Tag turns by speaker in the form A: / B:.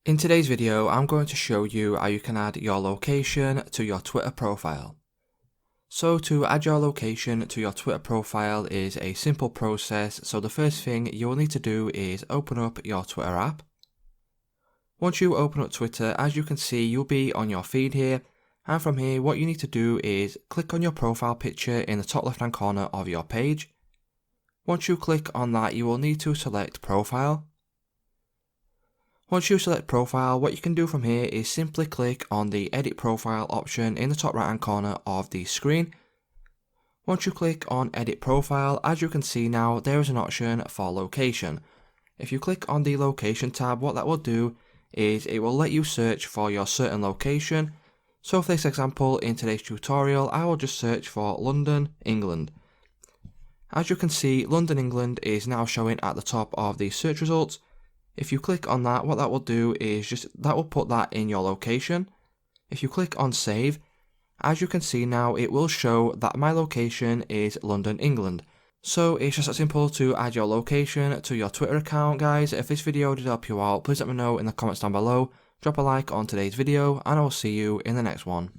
A: In today's video, I'm going to show you how you can add your location to your Twitter profile. So to add your location to your Twitter profile is a simple process. So the first thing you will need to do is open up your Twitter app. Once you open up Twitter, as you can see, you'll be on your feed here. And from here, what you need to do is click on your profile picture in the top left hand corner of your page. Once you click on that, you will need to select profile. Once you select profile, what you can do from here is simply click on the edit profile option in the top right hand corner of the screen. Once you click on edit profile, as you can see now, there is an option for location. If you click on the location tab, what that will do is it will let you search for your certain location. So for this example, in today's tutorial, I will just search for London, England. As you can see, London, England is now showing at the top of the search results. If you click on that, what that will do is that will put that in your location. If you click on save, as you can see now, it will show that my location is London, England. So it's just that simple to add your location to your Twitter account, guys. If this video did help you out, please let me know in the comments down below. Drop a like on today's video, and I will see you in the next one.